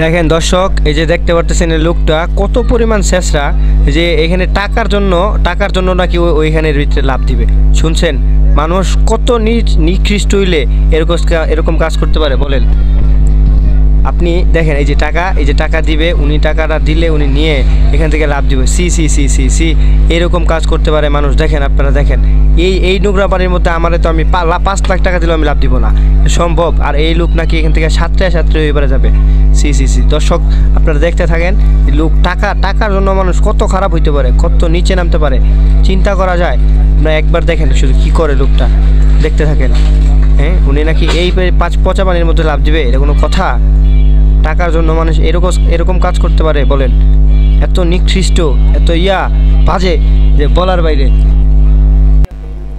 দেখেন দর্শক, এই যে দেখতে পারতেছেন এই লোকটা কত পরিমাণ শেষরা, যে এখানে টাকার জন্য নাকি ওইখানের ভিতরে লাভ দিবে। শুনছেন, মানুষ কত নিকৃষ্ট হইলে এরকম কাজ করতে পারে বলেন। আপনি দেখেন, এই যে টাকা দিবে, উনি টাকাটা দিলে উনি নিয়ে এখান থেকে লাভ দিবে। সি সি সি সি সি এরকম কাজ করতে পারে মানুষ। দেখেন, আপনারা দেখেন, এই নোংরা পানির মধ্যে আমারে তো আমি 5 লাখ টাকা দিলেও আমি লাভ দিব না, সম্ভব। আর এই লোক নাকি এখান থেকে সাতটায় এবারে যাবে। সি সি সি দর্শক, আপনারা দেখতে থাকেন। লোক টাকার জন্য মানুষ কত খারাপ হইতে পারে, কত নিচে নামতে পারে, চিন্তা করা যায়। আপনারা একবার দেখেন শুধু কি করে লোকটা, দেখতে থাকেন। হ্যাঁ, উনি নাকি এই পচা পানির মধ্যে লাভ দিবে, এটা কোনো কথা? টাকার জন্য মানুষ এরকম কাজ করতে পারে বলেন? এত নিকৃষ্ট, এত বাজে যে বলার বাইরে।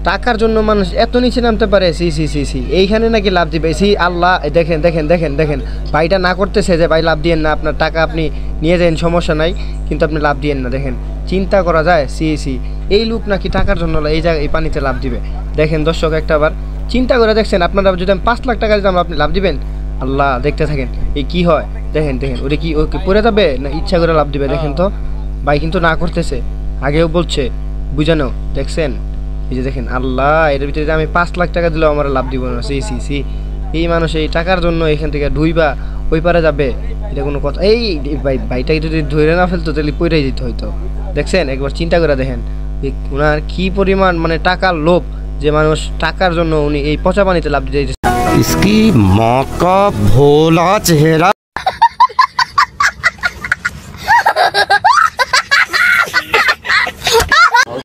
টাকার জন্য মানুষ এত নিচে নামতে পারে। সি সি সি সি এইখানে নাকি লাভ দিবে। সি আল্লাহ, দেখেন দেখেন দেখেন দেখেন, ভাইটা না করতেছে যে ভাই লাভ দিয়েন না, আপনার টাকা আপনি নিয়ে যান, সমস্যা নাই, কিন্তু আপনি লাভ দিয়েন না। দেখেন, চিন্তা করা যায়। সি সি এই লোক নাকি টাকার জন্য এই পানিতে লাভ দিবে। দেখেন দর্শক, একটা আবার চিন্তা করে দেখছেন, আপনারা যদি আমি 5 লাখ টাকা দিতাম, আপনি লাভ দিবেন? আল্লাহ, দেখতে থাকেন এই কি হয়। দেখেন দেখেন, ওটা কি ওকে পড়ে যাবে না ইচ্ছা করে লাভ দিবে? দেখেন তো, ভাই কিন্তু না করতেছে, আগেও বলছে, বুঝানো। দেখছেন, এই যে দেখেন, আল্লাহ, এর ভিতরে আমি 5 লাখ টাকা দিলেও আমার লাভ দিব না। সি সি সি এই মানুষ এই টাকার জন্য এখান থেকে ডুইবা ওই পারে যাবে, এটা কোনো কথা? এই ভাইটাকে যদি ধরে না ফেলতো তাহলে পড়ে যেতে হইতো। দেখছেন, একবার চিন্তা করে দেখেন ওনার কি পরিমাণ মানে টাকার লোভ, যে মানুষ টাকার জন্য উনি এই পচা পানিতে লাভ দিতে। इसकी माँ का भोला चेहरा।